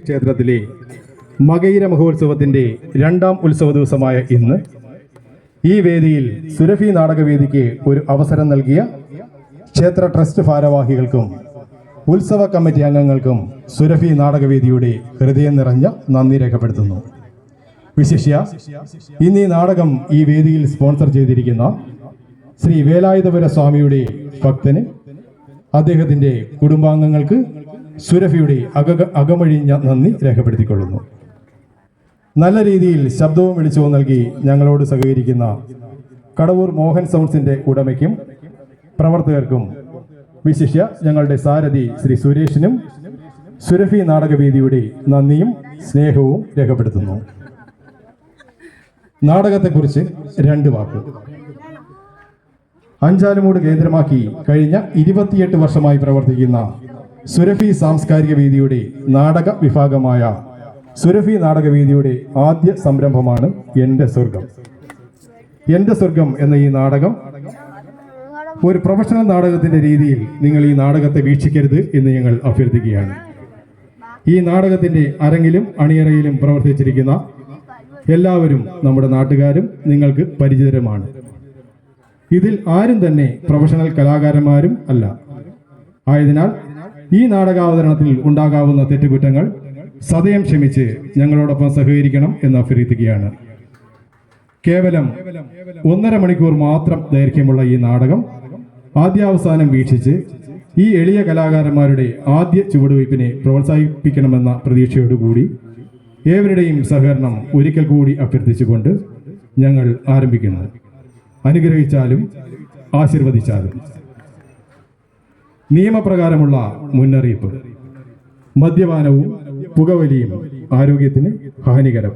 ക്ഷേത്രത്തിലെ മകയിര മഹോത്സവത്തിൻ്റെ രണ്ടാം ഉത്സവ ദിവസമായ ഇന്ന് ഈ വേദിയിൽ സുരഭി നാടകവേദിക്ക് ഒരു അവസരം നൽകിയ ക്ഷേത്ര ട്രസ്റ്റ് ഭാരവാഹികൾക്കും ഉത്സവ കമ്മിറ്റി അംഗങ്ങൾക്കും സുരഭി നാടകവേദിയുടെ ഹൃദയം നിറഞ്ഞ നന്ദി രേഖപ്പെടുത്തുന്നു. വിശിഷ്യ ഇന്ന് ഈ നാടകം ഈ വേദിയിൽ സ്പോൺസർ ചെയ്തിരിക്കുന്ന ശ്രീ വേലായുധപുര സ്വാമിയുടെ ഭക്തന്, അദ്ദേഹത്തിൻ്റെ കുടുംബാംഗങ്ങൾക്ക് സുരഭിയുടെ അകമഴിഞ്ഞ നന്ദി രേഖപ്പെടുത്തിക്കൊള്ളുന്നു. നല്ല രീതിയിൽ ശബ്ദവും വെളിച്ചവും നൽകി ഞങ്ങളോട് സഹകരിക്കുന്ന കടവൂർ മോഹൻ സൗണ്ട്സിൻ്റെ ഉടമയ്ക്കും പ്രവർത്തകർക്കും, വിശിഷ്യ ഞങ്ങളുടെ സാരഥി ശ്രീ സുരേഷിനും സുരഭി നാടകവേദിയുടെ നന്ദിയും സ്നേഹവും രേഖപ്പെടുത്തുന്നു. നാടകത്തെക്കുറിച്ച് രണ്ട് വാക്ക്. അഞ്ചാലുമൂട് കേന്ദ്രമാക്കി കഴിഞ്ഞ 28 വർഷമായി പ്രവർത്തിക്കുന്ന സുരഭി സാംസ്കാരിക വേദിയുടെ നാടക വിഭാഗമായ സുരഭി നാടകവേദിയുടെ ആദ്യ സംരംഭമാണ് എൻ്റെ സ്വർഗം. എൻ്റെ സ്വർഗം എന്ന ഈ നാടകം ഒരു പ്രൊഫഷണൽ നാടകത്തിൻ്റെ രീതിയിൽ നിങ്ങൾ ഈ നാടകത്തെ വീക്ഷിക്കരുത് എന്ന് ഞങ്ങൾ അഭ്യർത്ഥിക്കുകയാണ്. ഈ നാടകത്തിൻ്റെ അരങ്ങിലും അണിയറയിലും പ്രവർത്തിച്ചിരിക്കുന്ന എല്ലാവരും നമ്മുടെ നാട്ടുകാരും നിങ്ങൾക്ക് പരിചിതരുമാണ്. ഇതിൽ ആരും തന്നെ പ്രൊഫഷണൽ കലാകാരന്മാരും അല്ല. ആയതിനാൽ ഈ നാടകാവതരണത്തിൽ ഉണ്ടാകാവുന്ന തെറ്റുകുറ്റങ്ങൾ സദയം ക്ഷമിച്ച് ഞങ്ങളോടൊപ്പം സഹകരിക്കണം എന്ന് അഭ്യർത്ഥിക്കുകയാണ്. കേവലം 1.5 മണിക്കൂർ മാത്രം ദൈർഘ്യമുള്ള ഈ നാടകം ആദ്യാവസാനം വീക്ഷിച്ച് ഈ എളിയ കലാകാരന്മാരുടെ ആദ്യ ചുവടുവയ്പ്പിനെ പ്രോത്സാഹിപ്പിക്കണമെന്ന പ്രതീക്ഷയോടുകൂടി ഏവരുടെയും സഹകരണം ഒരിക്കൽ കൂടി അഭ്യർത്ഥിച്ചുകൊണ്ട് ഞങ്ങൾ ആരംഭിക്കുന്നു. അനുഗ്രഹിച്ചാലും ആശീർവദിച്ചാലും. നിയമപ്രകാരമുള്ള മുന്നറിയിപ്പ്: മദ്യപാനവും പുകവലിയും ആരോഗ്യത്തിന് ഹാനികരം.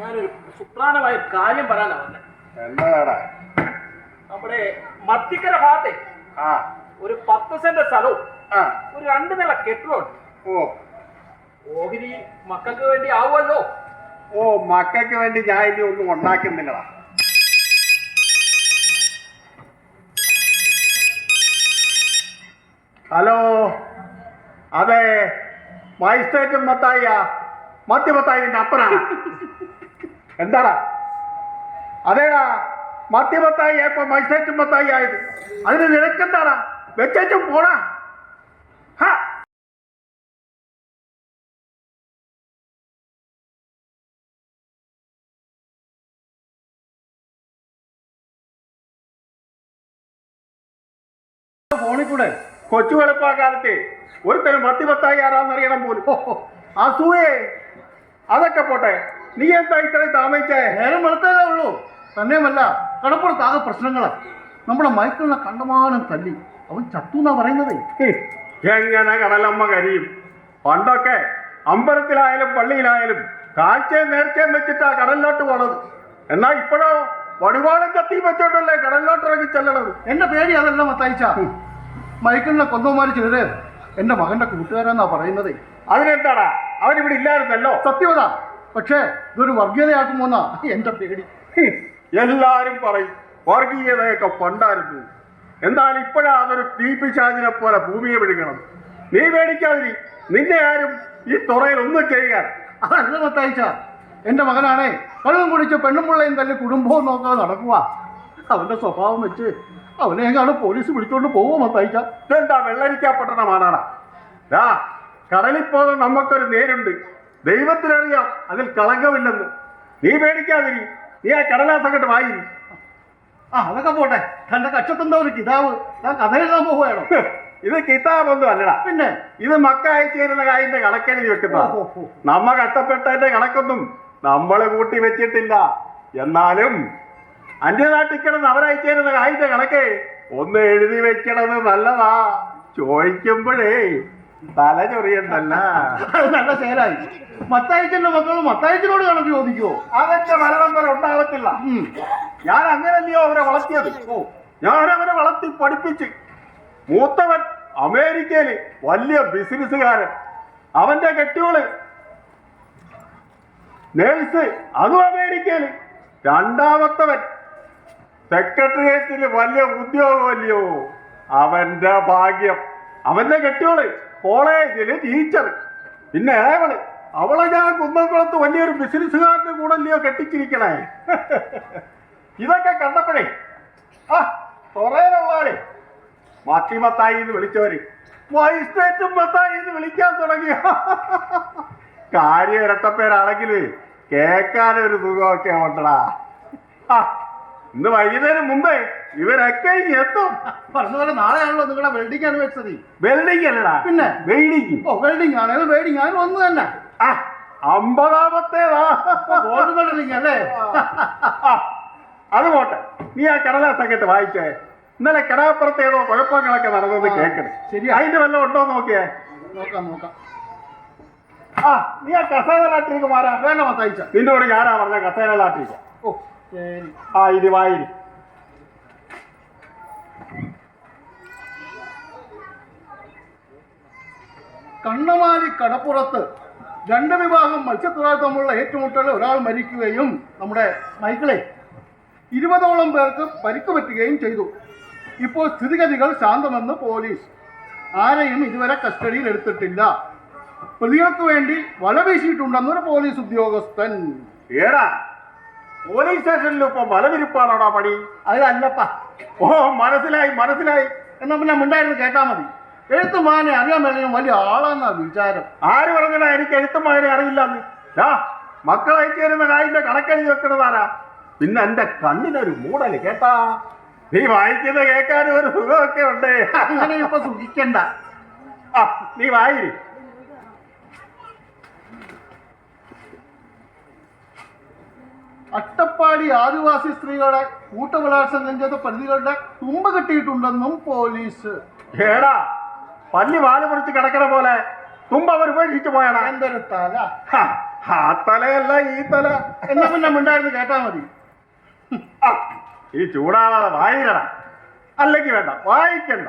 ഞാനൊരു സുപ്രാണമായ കാര്യം പറയാനാണ്. എന്താടാ? നമ്മുടെ മത്തിക്കര ഭാഗത്തെ ഒരു 10 സെന്റ് സ്ഥലവും ഒരു 2 നില കെട്ടിടമുണ്ട്. ഓഹരി മക്കൾക്ക് വേണ്ടി ആവുമല്ലോ. മക്കൾക്ക് വേണ്ടി ഞാൻ ഇനി ഒന്നും ഉണ്ടാക്കുന്നില്ലടാ. ഹലോ, അതെ, മജിസ്ട്രേറ്റും മദ്യമത്തായിന്റെ അപ്പനാണ്. എന്താടാ? അതേടാ, മദ്യമത്തായി ഇപ്പൊ മജിസ്ട്രേറ്റും മത്തായി ആയത്. അതിന് നിനക്കെന്താടാ? വെച്ചും പോടാ. ടൗണിൽ കൂടെ കൊച്ചു വെളുപ്പാക്കാലത്തെ ഒരുത്തരം മത്തിമത്തായി ആരാന്നറിയണം പോലും. അസൂയേ അതൊക്കെ പോട്ടെ, നീ എന്താ ഇത്രയും താമസിച്ചേ? നേരം വെളുത്തതേ ഉള്ളൂ. തന്നെയുമല്ല, കടപ്പുറത്ത് ആകെ പ്രശ്നങ്ങളാ. നമ്മുടെ മൈക്കിളിനെ കണ്ടമാനം തല്ലി, അവൻ ചത്തു എന്നാ പറയുന്നത്. എങ്ങനെ കടലമ്മ കരിയും? പണ്ടൊക്കെ അമ്പലത്തിലായാലും പള്ളിയിലായാലും കാഴ്ചയും നേർച്ചയും വെച്ചിട്ടാ കടലിലോട്ട് പോണത്. എന്നാ ഇപ്പോഴോ വടിവാളും കത്തിയും വെച്ചോണ്ടല്ലേ കടലിലോട്ട് ഇറങ്ങി ചെല്ലണത്. എന്റെ പേടി അതല്ല മത്തായിച്ച. മൈക്കിളിനെ കൊന്നവന്മാര് ചിലര് എന്റെ മകന്റെ കൂട്ടുകാരെന്നാ പറയുന്നത്. അതിനെന്താടാ, അവരിവിടെ ഇല്ലായിരുന്നല്ലോ. സത്യവതാ, പക്ഷേ ഇതൊരു വർഗീയതയാക്കുമോന്നാ എന്റെ പേടി. എല്ലാരും പറയും വർഗീയതയൊക്കെ പണ്ടായിരുന്നു. എന്തായാലും ഇപ്പോഴാ അതൊരു തീപിശാചിനെ പോലെ ഭൂമിയെ വിഴുങ്ങണം. നീ പേടിക്കാതിരി, നിന്നെ ആരും ഈ തുറയിൽ ഒന്നും ചെയ്യാൻ. അതല്ല മത്തായിച്ച, എന്റെ മകനാണേ കള്ളും കുടിച്ച് പെണ്ണും പിള്ളയും തല്ലി കുടുംബവും നോക്കാതെ നടക്കുക. അവന്റെ സ്വഭാവം വെച്ച് അവനെ എങ്ങാണ് പോലീസ് പിടിച്ചോണ്ട് പോവോ മത്തായിച്ച? ഇതെന്താ വെള്ളരിക്കാപട്ടണമാണാടാ? കടലിൽ പോകുന്ന നമുക്കൊരു നേരുണ്ട്. ദൈവത്തിനറിയാം അതിൽ കളങ്കമില്ലെന്ന്. നീ പേടിക്കാതിരി, നീ ആ കടലാസങ്ങട്ട് വായി. അതൊക്കെ പോട്ടെ, തന്റെ കക്ഷത്തെന്താ ഒരു കിതാബ്? ഞാൻ കഥ എഴുതാൻ പോവുകയാണോ? ഇത് കിതാബൊന്നും അല്ലടാ, പിന്നെ ഇത് മക്ക അയച്ചു തരുന്ന കായിന്റെ കണക്കെഴുതി വെക്കുന്ന. നമ്മ കഷ്ടപ്പെട്ടതിന്റെ കണക്കൊന്നും നമ്മൾ കൂട്ടി വെച്ചിട്ടില്ല. എന്നാലും അന്യനാട്ടിൽ കിടന്ന് അവരയച്ചു തരുന്ന കായിന്റെ കണക്ക് ഒന്ന് എഴുതി വെക്കണത് നല്ലതാ. ചോദിക്കുമ്പോഴേ തല ചൊറിയണ്ടല്ല. അത് നല്ല ശേലായി. മത്തായിച്ചന്റെ മക്കളും മത്തായിച്ചനോട് കണക്ക് ചോദിക്കുവോ? അതൊക്കെ മരണം വരെ ഉണ്ടാകത്തില്ല. ഞാൻ അങ്ങനല്ലയോ അവരെ വളർത്തിയത്. ഞാനവരെ വളർത്തി പഠിപ്പിച്ച്. മൂത്തവൻ അമേരിക്കയില് വലിയ ബിസിനസ്സുകാരൻ, അവന്റെ കെട്ടിയോള് നേഴ്സ്, അതും അമേരിക്കയില്. രണ്ടാമത്തവൻ സെക്രട്ടേറിയറ്റില് വലിയ ഉദ്യോഗമല്ലയോ. അവന്റെ ഭാഗ്യം. അവന്റെ കെട്ടിയോള് കോളേജില് ടീച്ചർ. പിന്നെ ഏവള്, അവളെ ഞാൻ കുന്നംകുളത്ത് വലിയൊരു ബിസിനസ്സുകാരന്റെ കൂടെ അല്ലയോ കെട്ടിച്ചിരിക്കണേ. ഇതൊക്കെ കണ്ടപ്പോഴേ തുറയിലുള്ളവരെ മത്തായി എന്ന് വിളിച്ചവര് മജിസ്ട്രേറ്റും മത്തായി എന്ന് വിളിക്കാൻ തുടങ്ങിയ കാര്യം ഇരട്ടപ്പേരാണെങ്കിൽ കേൾക്കാനൊരു സുഖമൊക്കെ ഉണ്ടടാ. ഇന്ന് വൈകുന്നേരം മുമ്പേ ഇവരൊക്കെ എത്തും. പറഞ്ഞതുപോലെ നാളെയാണല്ലോ നിങ്ങളുടെ വെൽഡിംഗ് ആനിവേഴ്സറി. വെൽഡിംഗ് അല്ലടാ, പിന്നെ വെയിഡിങ്. വെൽഡിംഗ് ആണെങ്കിലും വെൽഡിംഗ് ആണെങ്കിലും ഒന്ന് തന്നെ. 50ാമത്തേതാ ഗോൾഡ് വെൽഡിംഗ് അല്ലേ? അത് പോട്ടെ, നീ ആ കടലാസൊക്കെ വായിച്ചേ. ഇന്നലെ കടാപ്പുറത്ത് ഏതോ കുഴപ്പങ്ങളൊക്കെ നടന്നത് കേൾക്കണം. ശരി, അതിന്റെ വല്ലതും ഉണ്ടോ നോക്കിയേ. നോക്കാം. നീ ആ കസേരലാട്ടിരിക്ക് മാറാ. വേണ്ട മത്തായിച്ച. നിന്നോട് ഞാനാ പറഞ്ഞ കസേരലാട്ടിരിക്ക. ഓ ശരി. ഇത് വായിരി. കണ്ണമാലി കടപ്പുറത്ത് രണ്ട് വിഭാഗം മത്സ്യത്തൊഴിലാളികൾ തമ്മിലുള്ള ഏറ്റുമുട്ടലിൽ ഒരാൾ മരിക്കുകയും നമ്മുടെ മൈക്കിളെ 20ഓളം പേർക്ക് പരിക്ക് പറ്റുകയും ചെയ്തു. ഇപ്പോൾ സ്ഥിതിഗതികൾ ശാന്തമെന്ന് പോലീസ്. ആരെയും ഇതുവരെ കസ്റ്റഡിയിൽ എടുത്തിട്ടില്ല. പ്രതികൾക്ക് വേണ്ടി വല വീശിയിട്ടുണ്ടെന്നൊരു പോലീസ് ഉദ്യോഗസ്ഥൻ. ഏടാ, പോലീസ് സ്റ്റേഷനിൽ ഇപ്പൊ മലവിരിപ്പാണോടാ പണി? അതല്ലപ്പ. ഓ, മനസ്സിലായി. എന്നാ പിന്നെ മിണ്ടായിരുന്നു കേട്ടാ മതി. എഴുത്തും വായന അറിയാൻ വേണമെങ്കിൽ വലിയ ആളാന്നാ വിചാരം. ആര് പറഞ്ഞടാ എനിക്ക് എഴുത്തും വായന അറിയില്ലെന്ന്? മക്കൾ അയച്ചു തരുന്ന കായിന്റെ കണക്കെഴുതി വെക്കണതാരാ? പിന്നെ എന്റെ കണ്ണിനൊരു മൂടല് കേട്ടാ. നീ വായിക്കുന്നത് കേൾക്കാനും ഒരു സുഖമൊക്കെ ഉണ്ട്. അങ്ങനെ ഇപ്പൊ സുഖിക്കണ്ട. നീ വായിരി. അട്ടപ്പാടി ആദിവാസി സ്ത്രീകളെ കൂട്ടബലാത്സംഗം ചെയ്ത പ്രതികളുടെ തുമ്പ് കിട്ടിയിട്ടുണ്ടെന്നും പോലീസ്. ഏടാ, പല്ലി വാല് മുറിച്ച് കിടക്കണ പോലെ തുമ്പ് അവർ ഉപേക്ഷിച്ചു പോയടാ. എന്തൊരു തല! ആ തലയല്ല ഈ തല. എന്നാ പിന്നെ മിണ്ടായിരുന്നു കേട്ടാ മതി. ഈ ചൂടാവാതെ വായിരടാ, അല്ലെങ്കിൽ വേണ്ട വായിക്കണ്ട.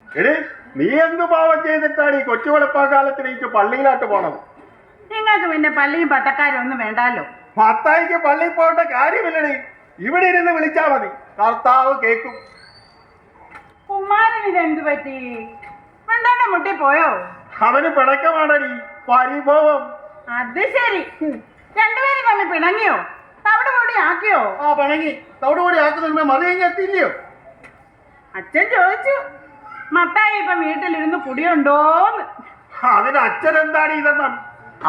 എടി, നീ എന്ത് പാവം ചെയ്തിട്ടാണ് ഈ കൊച്ചു വെളുപ്പാക്കാലത്തിന് ഈ പള്ളിയിലാട്ട് പോണത്? നിങ്ങൾക്ക് പിന്നെ പള്ളിയും പട്ടക്കാരും ഒന്നും വേണ്ടാലോ. മത്തായിക്ക് പള്ളിയിൽ പോകേണ്ട കാര്യമില്ലടി. ഇവിടെ ഇരുന്ന് വിളിച്ചാ മതി, കർത്താവ് കേൾക്കും. കുമാരൻ ഇതെന്ത് പറ്റി? മണ്ടാന്റെ മുട്ടി പോയോ? അവന് പിണക്കമാണടി, പരിഭവം. അത് ശരി, രണ്ടുപേരും തമ്മിൽ പിണങ്ങിയോ? തവിട് പൊടി ആക്കിയോ? പിണങ്ങി. തവിടുപൊടി ആക്കുന്നതിന് മറി കഴിഞ്ഞാൽ എത്തില്ലയോ? അച്ഛൻ ചോദിച്ചു മത്തായി ഇപ്പം വീട്ടിലിരുന്ന് കുടിയുണ്ടോന്ന്. അതിന് അച്ഛൻ എന്താണ് ഇതെന്നും?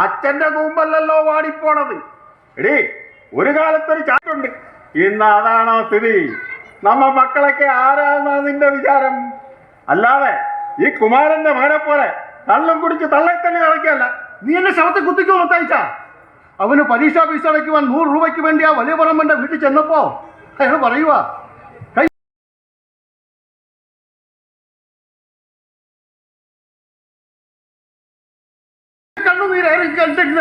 അച്ഛന്റെ കൂമ്പല്ലല്ലോ വാടിപ്പോണത്. എടീ, ഒരു കാലത്തൊരു ചാറ്റുണ്ട്, ഇന്ന് അതാണോ സ്ഥിതി? നമ്മ മക്കളൊക്കെ ആരാന്നാ നിന്റെ വിചാരം? അല്ലാതെ ഈ കുമാരന്റെ മകനെ പോലെ കള്ളും കുടിച്ച് തള്ളെ തന്നെ കളിക്കല്ല. നീ എന്നെ ശവത്തെ കുത്തിക്കോ മത്തായിച്ച. അവന് പരീക്ഷാ ഫീസ് അടയ്ക്കുവാൻ 100 രൂപയ്ക്ക് വേണ്ടി ആ വലിയ പറമ്പന്റെ വീട്ടിൽ ചെന്നപ്പോ അയാൾ പറയുക, കണ്ണുനീരായി കണ്ടില്ല.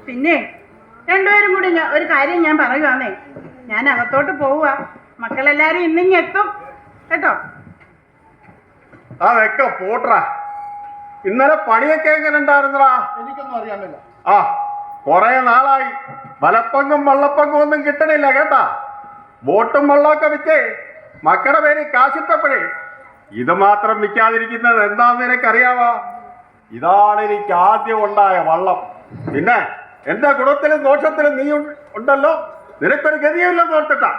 പിന്നെ രണ്ടുപേരും കൂടി ഒരു കാര്യം ഞാൻ പറയുവാന്നേ. ഞാൻ അകത്തോട്ട് പോവുക. മക്കളെല്ലാരും ഇന്നിങ്ങ് എത്തും കേട്ടോ. അതൊക്കെ പോട്രാ. ഇന്നലെ പണിയൊക്കെ എങ്ങനെ ഉണ്ടായിരുന്നടാ? എനിക്കൊന്നും അറിയാമില്ല. ആ, കൊറേ നാളായി വലപ്പങ്കും വള്ളപ്പങ്കും ഒന്നും കിട്ടണില്ല കേട്ടാ. ബോട്ടും വള്ളമൊക്കെ വിറ്റേ മക്കളുടെ പേര് കാശിട്ടപ്പോഴേ ഇത് മാത്രം വിൽക്കാതിരിക്കുന്നത് എന്താന്ന് നിനക്കറിയാവാ? ഇതാണ് എനിക്ക് ആദ്യം ഉണ്ടായ വള്ളം. പിന്നെ എന്റെ ഗുണത്തിലും ദോഷത്തിലും നീ ഉണ്ടല്ലോ, നിനക്കൊരു ഗതിയില്ലെന്ന് ഓർത്തിട്ടാ.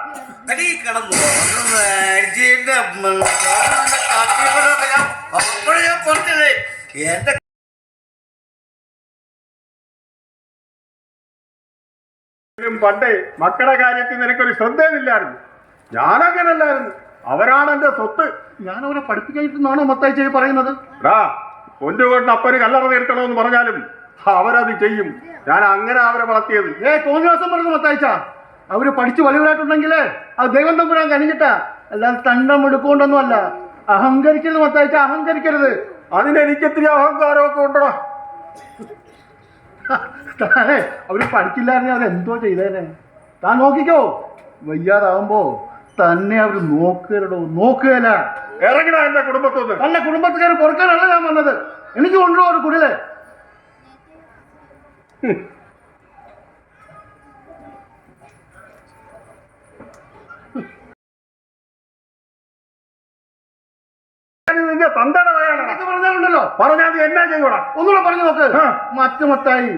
പണ്ടേ മക്കളുടെ കാര്യത്തിൽ നിനക്കൊരു ശ്രദ്ധയില്ലായിരുന്നു. ഞാനങ്ങനല്ലായിരുന്നു. അവരാണ് എന്റെ സ്വത്ത്. ഞാൻ അവരെ പഠിപ്പിക്കാനാണോ മത്തായിച്ച പറയുന്നത്? കൊണ്ടുകൊണ്ട് അപ്പന് കല്ലറ തീർക്കണമെന്ന് പറഞ്ഞാലും അവരത് ചെയ്യും. ഞാൻ അങ്ങനെ അവരെ വളർത്തിയത്. തോന്നിവാസം പറഞ്ഞു മത്തായിച്ച. അവര് പഠിച്ചു വലിയവരായിട്ടുണ്ടെങ്കിലേ അത് ദൈവം തമ്പുരാൻ കനിഞ്ഞിട്ടാ, അല്ലാതെ തണ്ടം എടുക്കൊണ്ടൊന്നും അല്ല. അഹങ്കരിക്കരുത് മത്തായിച്ച, അഹങ്കരിക്കരുത്. അതിനെനിക്കെത്തിരി അഹങ്കാരമൊക്കെ ഉണ്ടോ? താനേ അവര് പഠിച്ചില്ലായിരുന്നെ അവരെന്തോ ചെയ്തേനെ. താൻ നോക്കിക്കോ, വയ്യാതാവുമ്പോ തന്നെ അവര് നോക്കുകയല്ല. ഇറങ്ങണ എന്റെ കുടുംബത്തൊന്ന്. തന്നെ കുടുംബത്തുകാർ പൊറുക്കാനല്ല ഞാൻ വന്നത്. എനിക്ക് കൊണ്ടുപോകും ഒരു കുടില്. നിന്റെ തന്തയുടെ പറഞ്ഞാലുണ്ടല്ലോ, പറഞ്ഞാൽ നീ എന്നാ ചെയ്യണം? ഒന്നുകൂടെ പറഞ്ഞു നോക്ക്. മറ്റു മത്തായി,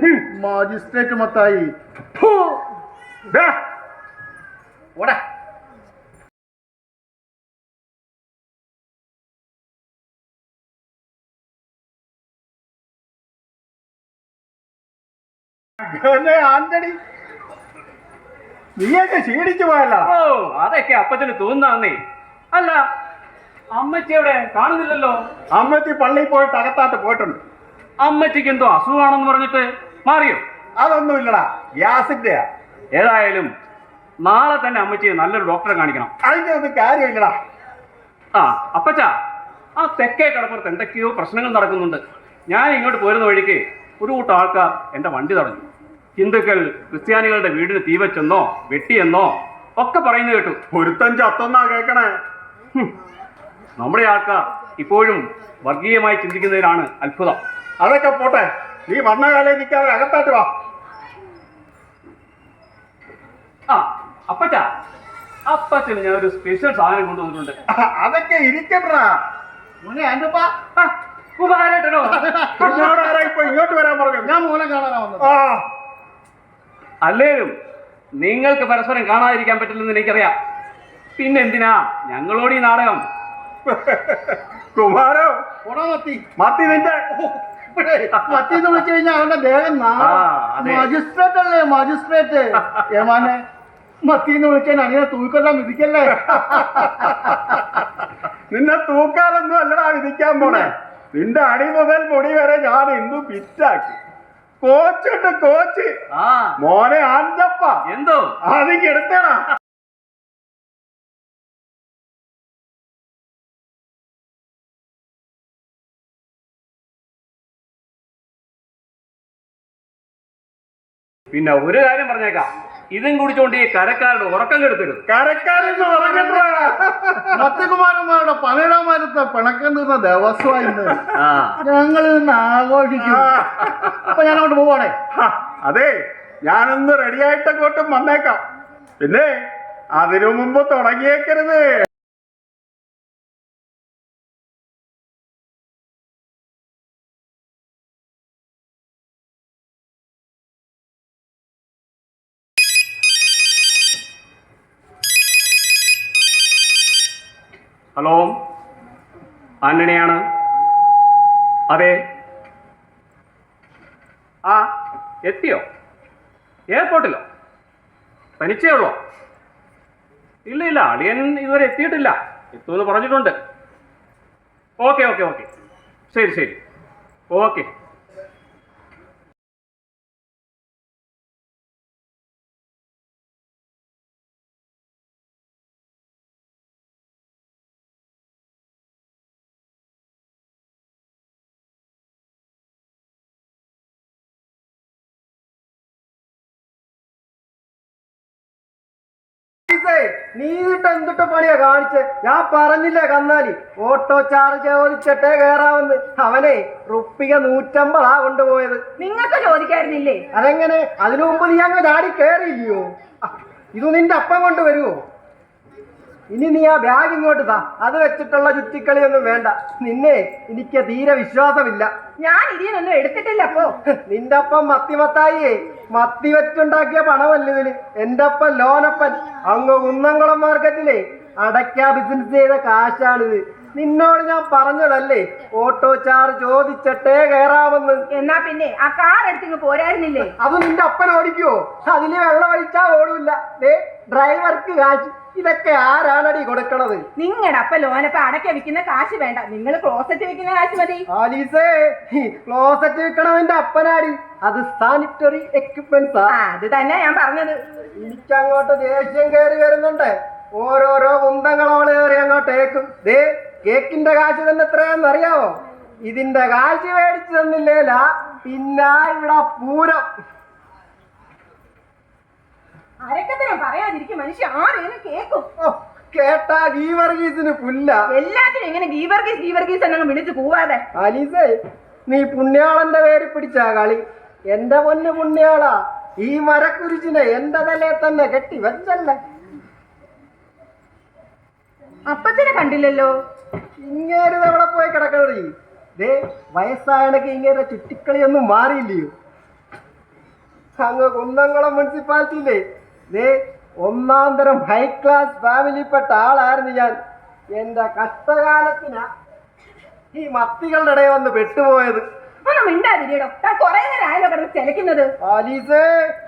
മജിസ്ട്രേറ്റ് മത്തായി. ഓടാ. ആന്റണി, നീയൊക്കെ ക്ഷീണിച്ചു പോയല്ല? ഓ, അതൊക്കെ അപ്പച്ചന് തോന്നുന്നേ. അല്ല, അമ്മച്ചി എവിടെ? കാണുന്നില്ലല്ലോ. അമ്മച്ചി പള്ളിയിൽ പോയിട്ട് അകത്താട്ട് പോയിട്ടുണ്ട്. അമ്മച്ചിക്ക് എന്തോ അസുഖമാണെന്ന് പറഞ്ഞിട്ട് മാറിയോ? അതൊന്നുമില്ലടാ, ഗ്യാസിന്റെയാ. ഏതായാലും നാളെ തന്നെ അമ്മച്ചിയെ നല്ലൊരു ഡോക്ടറെ കാണിക്കണം. അതിന്റെ ഒന്നും കാര്യമില്ലടാ. ആ അപ്പച്ച, ആ തെക്കേ കടപ്പുറത്ത് എന്തൊക്കെയോ പ്രശ്നങ്ങൾ നടക്കുന്നുണ്ട്. ഞാൻ ഇങ്ങോട്ട് പോരുന്ന വഴിക്ക് ഒരു കൂട്ടം ആൾക്കാർ എൻ്റെ വണ്ടി തടഞ്ഞു. ഹിന്ദുക്കൾ ക്രിസ്ത്യാനികളുടെ വീടിന് തീ വെച്ചെന്നോ വെട്ടിയെന്നോ ഒക്കെ പറയുന്നത് കേട്ടു. ഒരുത്തൻ ചത്തൊന്നാ കേക്കണേ. നമ്മുടെ ആൾക്കാർ ഇപ്പോഴും വർഗീയമായി ചിന്തിക്കുന്നതിലാണ് അത്ഭുതം. അതൊക്കെ പോട്ടെ, നീ വന്ന കാലം നിൽക്കാതെ അകത്താട്ട് വാ. ആ അപ്പച്ച, അപ്പച്ചന് ഞാൻ ഒരു സ്പെഷ്യൽ സാധനം കൊണ്ടുവന്നിട്ടുണ്ട്. അതൊക്കെ ഇരിക്കട്ടാ. മോനെ ആന്റപ്പാ, കുമാരേട്ടനോ? ഇപ്പൊ ഇങ്ങോട്ട് വരാൻ പറഞ്ഞു. ഞാൻ മോനെ കാണാനാ വന്നത്. അല്ലേലും നിങ്ങൾക്ക് പരസ്പരം കാണാതിരിക്കാൻ പറ്റില്ലെന്ന് എനിക്കറിയാം. പിന്നെ എന്തിനാ ഞങ്ങളോട് ഈ നാടകം? കുമാരോ, മത്തി മത്തി നിന്റെ മത്തി എന്ന് വിളിച്ചു കഴിഞ്ഞാൽ അവന്റെ ദേഹം മജിസ്ട്രേറ്റ് അല്ലേ, മജിസ്ട്രേറ്റ്. ഏമാനെ മത്തി എന്ന് വിളിച്ചാൽ അങ്ങനെ തൂക്കൊല്ലാൻ വിധിക്കല്ലേ. നിന്നെ തൂക്കാനൊന്നും അല്ലടാ വിധിക്കാൻ പോണേ. നിന്റെ അടി മുതൽ മുടി വരെ ഞാൻ എന്തു പിറ്റാക്കി. കോച്ചുണ്ട് കോച്ച്. മോനെ ആന്തപ്പ എന്തോ അതിക്ക് എടുത്തടാ. പിന്നെ ഒരു കാര്യം പറഞ്ഞേക്കാം, ഇതും കുടിച്ചോണ്ട് ഈ കരക്കാരുടെ ഉറക്കം കെടുത്തരുത്. കരക്കാരെന്ന് പറഞ്ഞിട്ടാ മത്തകുമാരന്മാരുടെ പതിനേഴാമത്തെ പിണക്കേണ്ടുന്ന ദിവസമായി ഞങ്ങൾ ഇന്ന് ആഘോഷിക്കും. അപ്പൊ ഞാൻ അങ്ങോട്ട് പോവാണേ. അതെ, ഞാനൊന്ന് റെഡിയായിട്ടങ്ങോട്ടും വന്നേക്കാം. പിന്നെ അതിനു മുമ്പ് തുടങ്ങിയേക്കരുത്. ഹലോ, ആന്റണിയാണ്. അതെ. ആ, എത്തിയോ? എയർപോർട്ടിലോ? തനിച്ചേ ഉള്ളോ? ഇല്ല ഇല്ല, അളിയൻ ഇതുവരെ എത്തിയിട്ടില്ല. എത്തുമെന്ന് പറഞ്ഞിട്ടുണ്ട്. ഓക്കെ ഓക്കെ ഓക്കെ, ശരി ശരി, ഓക്കെ. നീ ഇതിട്ട് എന്തിട്ട് പണിയാ കാണിച്ച്? ഞാൻ പറഞ്ഞില്ലേ കന്നാലി, ഓട്ടോ ചാർജ് ചോദിച്ചിട്ടേ കേറാമെന്ന്. അവനെ റുപ്പിക 150 കൊണ്ടുപോയത്. നിങ്ങൾക്ക് ചോദിക്കായിരുന്നില്ലേ? അതെങ്ങനെ? അതിനു മുമ്പ് നീ അങ്ങ് ചാടി കേറിയില്ലയോ? ഇത് നിന്റെ അപ്പം കൊണ്ട് വരുമോ? ഇനി നീ ആ ബാഗ് ഇങ്ങോട്ട് താ. അത് വെച്ചിട്ടുള്ള ചുറ്റിക്കളിയൊന്നും വേണ്ട. നിന്നെ എനിക്ക് തീരെ വിശ്വാസമില്ല. ഞാൻ ഇതിനൊന്നും എടുത്തിട്ടില്ല. അപ്പോ നിന്റെ അപ്പം മത്തിമത്തായിയേ, മത്തി വെച്ചുണ്ടാക്കിയ പണമല്ല ഇതിന്. എന്റെ അപ്പം ലോനപ്പൻ അങ്ങ് കുന്നംകുളം മാർക്കറ്റിലെ അടയ്ക്ക ബിസിനസ് ചെയ്ത കാശാണിത്. നിന്നോട് ഞാൻ പറഞ്ഞതല്ലേ ഓട്ടോ ചാർജ് ചോദിച്ചിട്ടേ കേറാമെന്ന്. എന്നാ പിന്നെ ആ കാർ എടുത്തിങ്ങ് പോരായിരുന്നില്ലേ? അത് നിന്റെ അപ്പൻ ഓടിക്കുവോ? അതില് വെള്ളം ഒഴിച്ചാ ഓടില്ല. ഡ്രൈവർക്ക് കാശ്. ഇതൊക്കെ ആരാണടി കൊടുക്കണത്? നിങ്ങളുടെ അപ്പ ലോനപ്പ അടയ്ക്ക വിൽക്കുന്ന കാശ് വേണ്ട, നിങ്ങൾ ക്ലോസറ്റ് വിൽക്കുന്ന കാശ് മതി. ആലീസേ, ക്ലോസറ്റ് വിൽക്കണതിന്റെ അപ്പനാടി. അത് സാനിറ്ററി എക്യുപ്മെന്റ്സാ. അത് തന്നെ ഞാൻ പറഞ്ഞത്. എനിക്കങ്ങോട്ട് ദേഷ്യം കയറി വരുന്നുണ്ട്. ഓരോരോ കുന്തങ്ങളോട് കയറി അങ്ങോട്ടേക്കും. കേക്കിന്റെ കാശ് തന്നെ എത്രയാണെന്ന് അറിയാവോ? ഇതിന്റെ കാശ് മേടിച്ചു തന്നില്ലേല പിന്നെ ഇവിടെ പൂരം. അരക്കത്തിനും പറയാതിരിക്കും മനുഷ്യ ആരെയും കേക്കും. കേട്ടാ ഗീവർഗീസിന് പുല്ല. എല്ലാത്തിനും ഇങ്ങനെ ഗീവർഗീസ് ഗീവർഗീസ് എന്നങ്ങ് വിളിച്ചു പോവാതെ. ആലീസേ, നീ പുണ്യാളന്റെ പേര് പിടിച്ചാ കളി. എന്റെ പൊന്ന് പുണ്യാളാ, ഈ മരക്കുരിശിനെ എന്റെ തലയെ തന്നെ കെട്ടി വെച്ചല്ലേ. അപ്പത്തിനെ കണ്ടില്ലല്ലോ. ഇങ്ങേര് എവിടെ പോയി കിടക്കണേ? വയസ്സായണക്ക് ഇങ്ങനെ ചുറ്റിക്കളിയൊന്നും മാറിയില്ലയോ? അങ്ങ് കുന്നംകുളം മുനിസിപ്പാലിറ്റിയിലെ ഒന്നാം തരം ഹൈ ക്ലാസ് ഫാമിലിപ്പെട്ട ആളായിരുന്നു ഞാൻ. എന്റെ കഷ്ടകാലത്തിനാ ഈ മത്തികളുടെ ഇടയിൽ വന്ന് പെട്ടുപോയത്. ഒന്നും മിണ്ടാതിരിയടോ, താൻ കുറെ നേരം ആയാലോ കിടന്ന് ചെലക്കുന്നത്. ആലീസേ,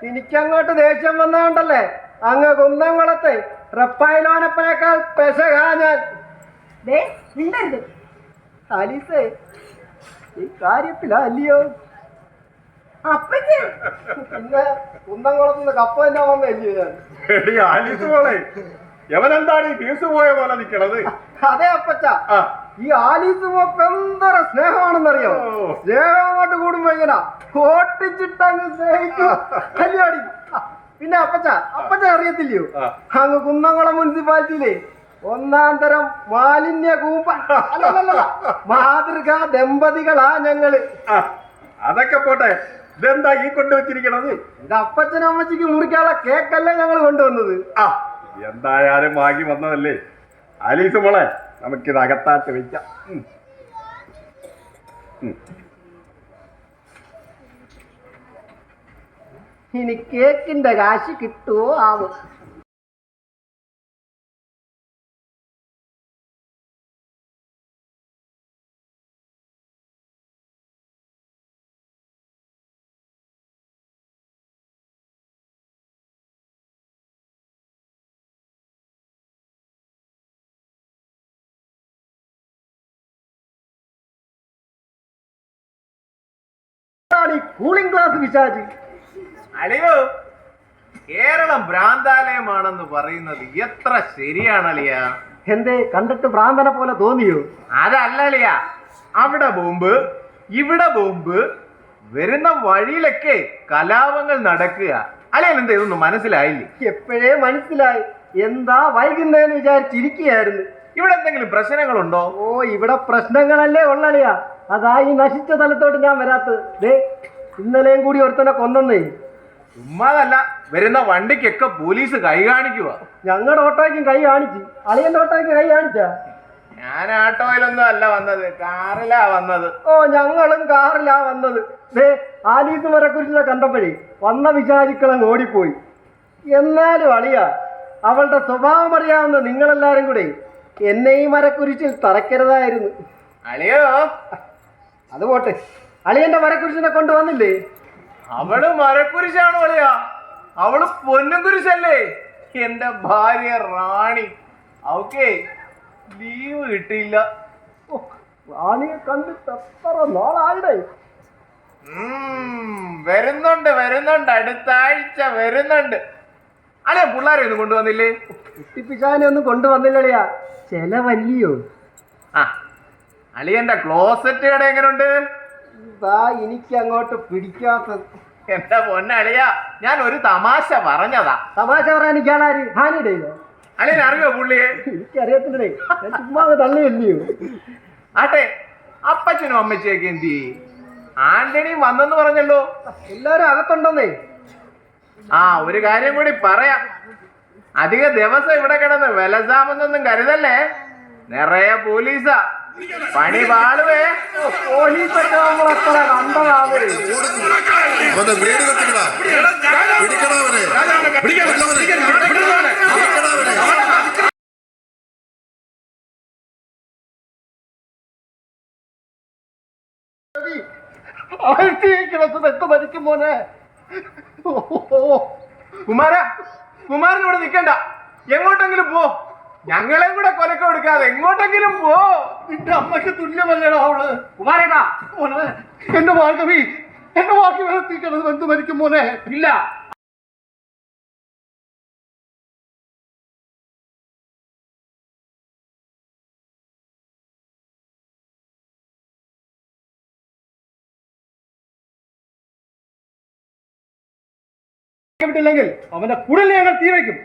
എനിക്കങ്ങോട്ട് ദേഷ്യം വന്നതുകൊണ്ടല്ലേ അങ്ങ് കുന്നംകുളത്തെ റപ്പായിലോനപ്പനേക്കാൾ പെശകാ ഞാൻ. മിണ്ടരുത്. ആലീസേ, ഈ കാര്യത്തിലല്ലയോ അപ്പച്ചി പിന്നെ കുന്നംകുളത്തുനിന്ന് കപ്പ തന്നെ വന്നല്ലയോ ഞാൻ? എടി ആലീസ് മോളെ, എവനെന്താണ് ഈ ഫീസ് പോയ പോലെ നിക്കണത്? അതെ അപ്പച്ച, ഈ ആലീസ് മോക്ക് എന്തര സ്നേഹമാണെന്നറിയോ? സ്നേഹം അങ്ങോട്ട് കൂടുമ്പോ ഇങ്ങനെ ഓട്ടിച്ചിട്ടങ്ങ് സ്നേഹിക്കും കല്യാടി. പിന്നെ അപ്പച്ച അറിയത്തില്ലയോ, അങ്ങ് കുന്നംകുളം മുനിസിപ്പാലിറ്റിയിലെ ഒന്നാം തരം മാലിന്യ കൂമ്പ മാതൃകാ ദമ്പതികളാ ഞങ്ങള്. അതൊക്കെ പോട്ടെ, ഇതെന്താ ഈ കൊണ്ടുവച്ചിരിക്കണത്? ഇത് അപ്പച്ചനും അമ്മച്ചിക്ക് മുറിക്കാനുള്ള കേക്കല്ലേ ഞങ്ങൾ കൊണ്ടുവന്നത്. എന്തായാലും വാങ്ങി വന്നതല്ലേ. ആലീസ് മോളെ, നമുക്കിത് അകത്താട്ട് വെക്കാം. ഇനി കേക്കിന്റെ കാശ് കിട്ടുമോ ആവോ? കൂളിംഗ് ഗ്ലാസ് വിശാജ്. അളിയോ, കേരളം ഭ്രാന്താലയമാണെന്ന് പറയുന്നത് എത്ര ശരിയാണ് അളിയ? എന്തേ, കണ്ടിട്ട് ഭ്രാന്തനെ പോലെ തോന്നിയോ? അതല്ല അളിയ, അവിടെ ബോംബ്, ഇവിടെ ബോംബ്, വരുന്ന വഴിയിലൊക്കെ കലാപങ്ങൾ നടക്കുക. അളിയൻ എന്താ ഇതൊന്നും മനസ്സിലായില്ലേ? എപ്പോഴേ മനസ്സിലായി. എന്താ വൈകുന്നേന്ന് വിചാരിച്ചിരിക്കുകയായിരുന്നു. ഇവിടെ എന്തെങ്കിലും പ്രശ്നങ്ങളുണ്ടോ? ഓ, ഇവിടെ പ്രശ്നങ്ങളല്ലേ ഉള്ളളിയാ. അതാ ഈ നശിച്ച സ്ഥലത്തോട്ട് ഞാൻ വരാത്തത്. ഇന്നലെയും കൂടി ഒരുത്തനെ കൊന്നേ. ചുമ്മാതല്ല, വരുന്ന വണ്ടിക്കൊക്കെ പോലീസ് കൈ കാണിക്കുക. ഞങ്ങളുടെ ഓട്ടോയ്ക്കും കൈ കാണിച്ചു. അളിയന്റെ ഓട്ടോയ്ക്ക് കൈ കാണിച്ചാ? ഞാൻ ആട്ടോയിലൊന്നും അല്ല വന്നത്, കാറിലാ വന്നത്. ഓ, ഞങ്ങളും കാറിലാ വന്നത്. ആലീസ് മരക്കുരിശിനെ കണ്ടപ്പോഴേ വന്ന വിചാരിക്കളങ്ങ് ഓടിപ്പോയി. എന്നാലും അളിയാ, അവളുടെ സ്വഭാവം അറിയാവുന്ന നിങ്ങളെല്ലാരും കൂടെ എന്നെ ഈ മരക്കുരിശിൽ തറയ്ക്കരുതായിരുന്നു. അളിയോ അത് പോട്ടെ, അളിയന്റെ മരക്കുരിശിനെ കൊണ്ടുവന്നില്ലേ? അവള് മരക്കുരിശാണോ അളിയാ? അവള് പൊന്നും കുരിശല്ലേ? എന്റെ ഭാര്യ റാണി. അവക്കേ ലീവ് കിട്ടിയില്ല. റാണിയെ കണ്ടിട്ട് എത്ര നാളായിടേ. വരുന്നുണ്ട് വരുന്നുണ്ട്, അടുത്ത ആഴ്ച വരുന്നുണ്ട്. അളിയാ പിള്ളേരെ ഒന്നും കൊണ്ടുവന്നില്ലേ? കുട്ടിപ്പിച്ചാനെ ഒന്നും കൊണ്ടുവന്നില്ലളിയാ, ചെലവല്ലയോ. ആ അളിയന്റെ ക്ലോസറ്റ് കട എങ്ങനെയുണ്ട്? ഇതാ എനിക്ക് അങ്ങോട്ട് പിടിക്കാത്തത്. എന്റെ പൊന്നളിയാ, ഞാൻ ഒരു തമാശ പറഞ്ഞതാ. തമാശ പറയാൻ ഇയാളാര്? ഹാനിടയിലോ? അളിയൻ അറിയോ പുള്ളിയെ? എനിക്കറിയത്തില്ലേ, ഞാൻ ചുമ്മാ തള്ളിയല്ലയോ. ആട്ടെ, അപ്പച്ചനും അമ്മച്ചിയൊക്കെ എന്ത് ചെയ്യും? ആന്റണിയും വന്നെന്ന് പറഞ്ഞല്ലോ. എല്ലാരും അകത്തുണ്ടെന്നേ. ആ ഒരു കാര്യം കൂടി പറയാം. അധിക ദിവസം ഇവിടെ കിടന്ന് വിലസാമെന്നൊന്നും കരുതല്ലേ. നിറയെ പോലീസാ, പണി പാളുവേ. പോലീസൊക്കെ നമ്മളെത്ര കണ്ടതാവേ. അവന്റെ വീട് കത്തിക്കടാ, പിടിക്കടാ അവനെ, പിടിക്കടാ അവനെ. കിടന്ന് വെത്ത് മരിക്കും മോനെ. കുമാരൻ ഇവിടെ നിൽക്കണ്ട, എങ്ങോട്ടെങ്കിലും പോ. ഞങ്ങളെ കൂടെ കൊലക്ക കൊടുക്കാതെ എങ്ങോട്ടെങ്കിലും പോ. നിന്റെ അമ്മയ്ക്ക് തുല്യമല്ലേടാ അവള്. കുമാരേട്ടാ, മോനെ, എന്റെ ഭാർഗവി, എന്റെ ബാക്കി വെള്ളത്തിൽ കിടന്ന് വെന്ത് മരിക്കും മോനെ. ഇല്ല. വിട്ടില്ലെങ്കിൽ അവന്റെ കുടലിൽ ഞങ്ങൾ തീ വയ്ക്കും.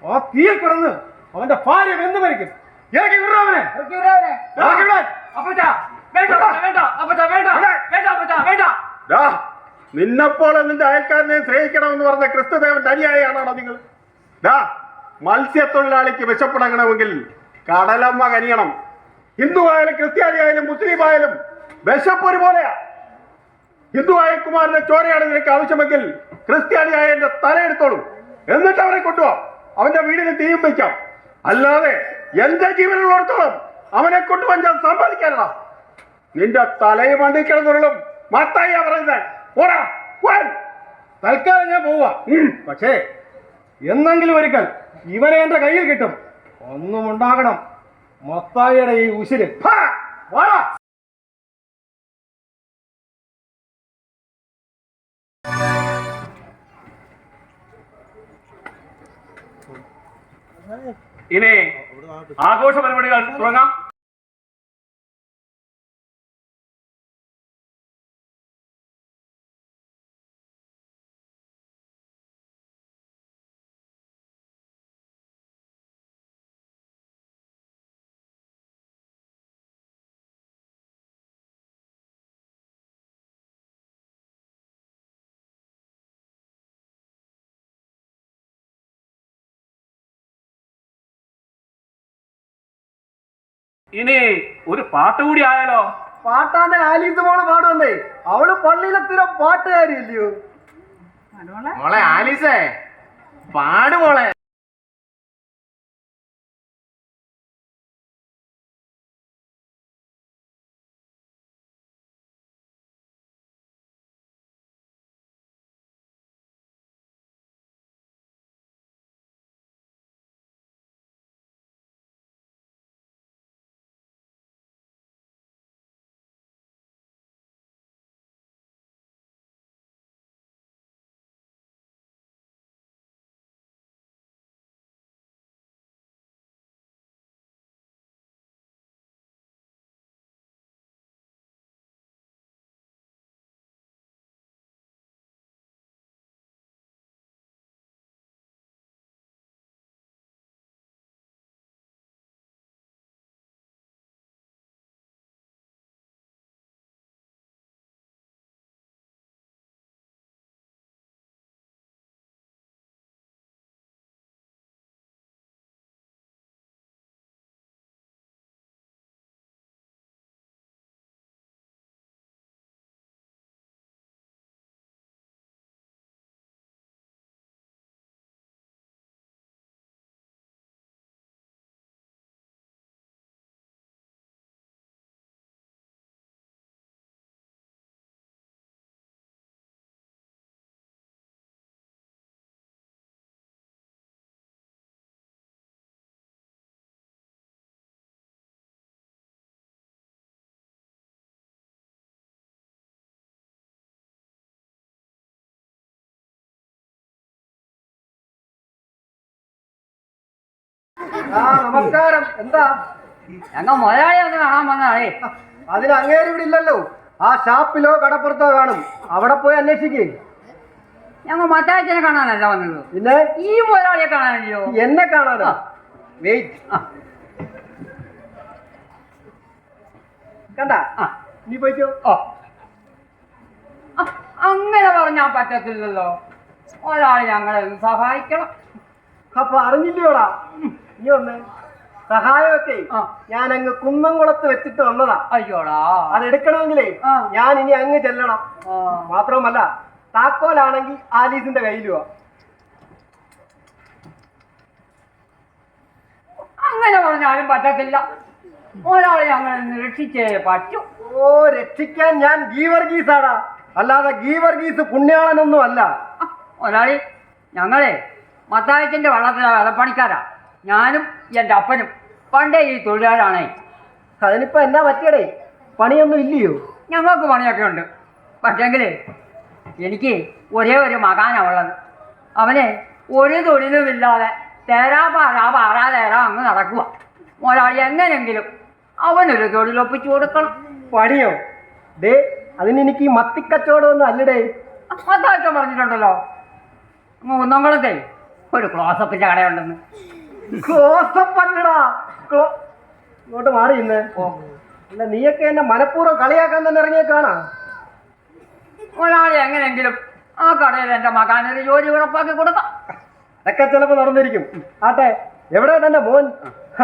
ആ തീയിൽ കിടന്ന് അവന്റെ ഭാര്യ വെന്ത് മരിക്കും. ഇറക്കി വിടണം അവനെ. ഇറക്കി വിടാൻ. അപ്പച്ചാ, വേണ്ട അപ്പച്ചാ, വേണ്ട അപ്പച്ചാ, വേണ്ട വേണ്ട അപ്പച്ചാ, വേണ്ട. നിന്നെപ്പോലെ നിന്റെ അയൽക്കാരനെ സ്നേഹിക്കണമെന്ന് പറഞ്ഞ ക്രിസ്തുദേവന്റെ അനുയായിയാണോ നിങ്ങൾ? മത്സ്യത്തൊഴിലാളിക്ക് വിശപ്പടങ്ങണമെങ്കിൽ കടലമ്മ കനിയണം. ഹിന്ദു ആയാലും ക്രിസ്ത്യാനി ആയാലും മുസ്ലിം ആയാലും വിശപ്പ് ഒരുപോലെയാ. ഹിന്ദു ആയ കുമാരന്റെ ചോരയാണ് നിനക്ക് ആവശ്യമെങ്കിൽ ക്രിസ്ത്യാനിയായ എന്റെ തലയെടുത്തോളും, എന്നിട്ട് അവനെ കൊണ്ടുപോവാം. അവന്റെ വീടിന് തീയും വയ്ക്കാം. അല്ലാതെ എന്റെ ജീവനുള്ളിടത്തോളം അവനെ കൊണ്ടുപോകാൻ ഞാൻ സമ്മതിക്കാനാ. നിന്റെ തലയും വണ്ടി കിടന്നുള്ളും മത്തായിയാ പറയുന്നത്. പോടാ, പോൻ. തൽക്കാലം ഞാൻ പോവാ. പക്ഷേ എന്നെങ്കിലും ഒരിക്കൽ ഇവനെ എന്റെ കയ്യിൽ കിട്ടും. ഒന്നും ഉണ്ടാകണം മത്തായിയുടെ ഈ ഉശിര്. വാടാ. ഇനി ആഘോഷ പരിപാടികൾ തുടങ്ങാം. ഇനി ഒരു പാട്ട് കൂടി ആയാലോ? പാട്ടാന്റെ ആലീസ് മോള് പാടുവന്നേ. അവള് പള്ളിയിലെ സ്ഥിരം പാട്ടുകാരിയല്ലയോ. മോളെ ആലീസേ, പാടുമോളെ. ആ നമസ്കാരം. എന്താ? ഞങ്ങൾ മുതലാളി ഒന്ന് കാണാൻ വന്നതാണേ. അതിന് അങ്ങേര് ഇവിടെ ഇല്ലല്ലോ. ആ ഷാപ്പിലോ കടപ്പുറത്തോ കാണും. അവിടെ പോയി അന്വേഷിക്കേ. ഞങ്ങൾ മത്താച്ചനെ കാണാനല്ല വന്നത്, പിന്നെ ഈ മുതലാളിയെ കാണാനല്ലോ. എന്നെ കാണാനോ? വെയിറ്റ്. കണ്ട നീ പോയിക്കോ. അങ്ങനെ പറഞ്ഞാൽ പറ്റത്തില്ലല്ലോ. ഒരാൾ ഞങ്ങളെ ഒന്ന് സഹായിക്കണം. അപ്പൊ അറിഞ്ഞില്ലയോടാ നീ ഒന്ന് സഹായമൊക്കെ ഞാൻ അങ്ങ് കുന്നംകുളത്ത് വെച്ചിട്ട് വന്നതാ. അയ്യോടാ, അതെടുക്കണമെങ്കിലേ ഞാൻ ഇനി അങ്ങ് ചെല്ലണം. മാത്രമല്ല താക്കോലാണെങ്കിൽ ആലീസിന്റെ കയ്യിലുവാ. അങ്ങനെ പറഞ്ഞാലും പറ്റത്തില്ല. ഒരാളെ ഞങ്ങളെ രക്ഷിച്ചേ പറ്റൂ. ഓ, രക്ഷിക്കാൻ ഞാൻ ഗീവർഗീസാടാ, അല്ലാതെ ഗീവർഗീസ് പുണ്യാളനൊന്നും അല്ല. ഒരാളി, ഞങ്ങളെ മത്തായച്ചന്റെ വള്ളത്തിലെ വെള്ളപ്പണിക്കാരാ. ഞാനും എൻ്റെ അപ്പനും പണ്ടേ ഈ തൊഴിലാളാണേ. അതിനിപ്പോ എന്നാ പറ്റിയടേ? പണിയൊന്നും ഇല്ലയോ? ഞങ്ങൾക്ക് പണിയൊക്കെ ഉണ്ട്. പക്ഷേങ്കിലേ എനിക്ക് ഒരേ ഒരു മകാനാണ് ഉള്ളത്. അവനെ ഒരു തൊഴിലുമില്ലാതെ തേരാ അങ്ങ് നടക്കുക. ഒരാളി എങ്ങനെയെങ്കിലും അവനൊരു തൊഴിലൊപ്പിച്ചു കൊടുക്കണം. പണിയോ? ഡേ, അതിനെനിക്ക് ഈ മത്തിക്കച്ചവടമൊന്നും അല്ലടേ. മത്തായച്ചൻ പറഞ്ഞിട്ടുണ്ടല്ലോ കുന്നംകുളത്തെ ഒരു ക്ലോസപ്പിന്റെ കടയുണ്ടെന്ന്. ക്ലോസപ്പ് അല്ലടാ, ഇങ്ങോട്ട് മാറി ഇന്ന്. അല്ല, നീയൊക്കെ എന്നെ മനഃപൂർവ്വം കളിയാക്കാൻ തന്നെ ഇറങ്ങിയേക്കാണാ. ഒരാളെ എങ്ങനെയെങ്കിലും ആ കടയിൽ എൻ്റെ മകാനൊരു ജോലി ഉറപ്പാക്കി കൊടുക്കാം. അതൊക്കെ ചിലപ്പോ നടന്നിരിക്കും. ആട്ടെ, എവിടെയാ തന്റെ മോൻ?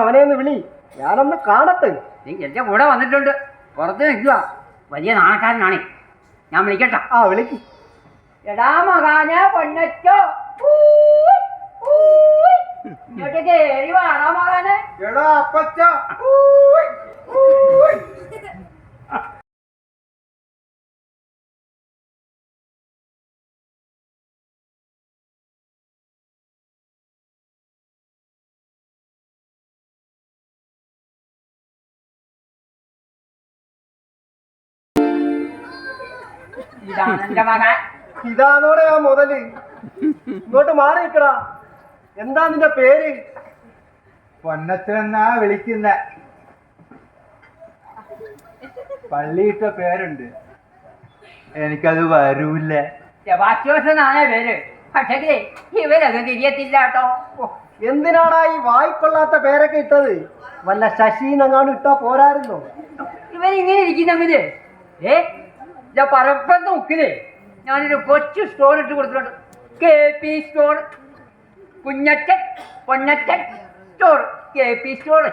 അവനെ ഒന്ന് വിളി, ഞാനൊന്ന് കാണട്ടെ. നീ എൻ്റെ കൂടെ വന്നിട്ടുണ്ട്, പുറത്ത് നിൽക്കുക. വലിയ നാണക്കാരനാണേ, ഞാൻ വിളിക്കട്ടെ. ആ, വിളിക്ക്. എടാ മകാനെ പൊന്നച്ചോ, ഇങ്ങോട്ട് കേറി വാടാ മകാനെ. എടാ അപ്പച്ച. ഇതാണ് എൻ്റെ മകൻ. ഇതാണോടെ ആ മുതല്? ഇങ്ങോട്ട് മാറി നിക്കടാ. എന്താ നിന്റെ പേര്? പൊന്നച്ചനെന്നാ വിളിക്കുന്ന. പള്ളിയിട്ട പേരുണ്ട്, എനിക്കത് വരൂല്ല. സെബാസ്റ്റ്യോസ് എന്നാണ് പേര്. പക്ഷേ ഇവരത് തിരിയത്തില്ല കേട്ടോ. എന്തിനാടാ ഈ വായിക്കൊള്ളാത്ത പേരൊക്കെ ഇട്ടത്? വല്ല ശശീനെങ്ങാണ്ട് ഇട്ടാ പോരായിരുന്നോ? ഇവരിങ്ങനെ ഇരിക്കുന്നെങ്കില് പറമ്പെന്ന് നോക്കില്ലേ, ഞാനൊരു കൊച്ചു സ്റ്റോർ ഇട്ട് കൊടുത്തിട്ടുണ്ട്. KP store, Kunjachan Ponnachan store, KP store.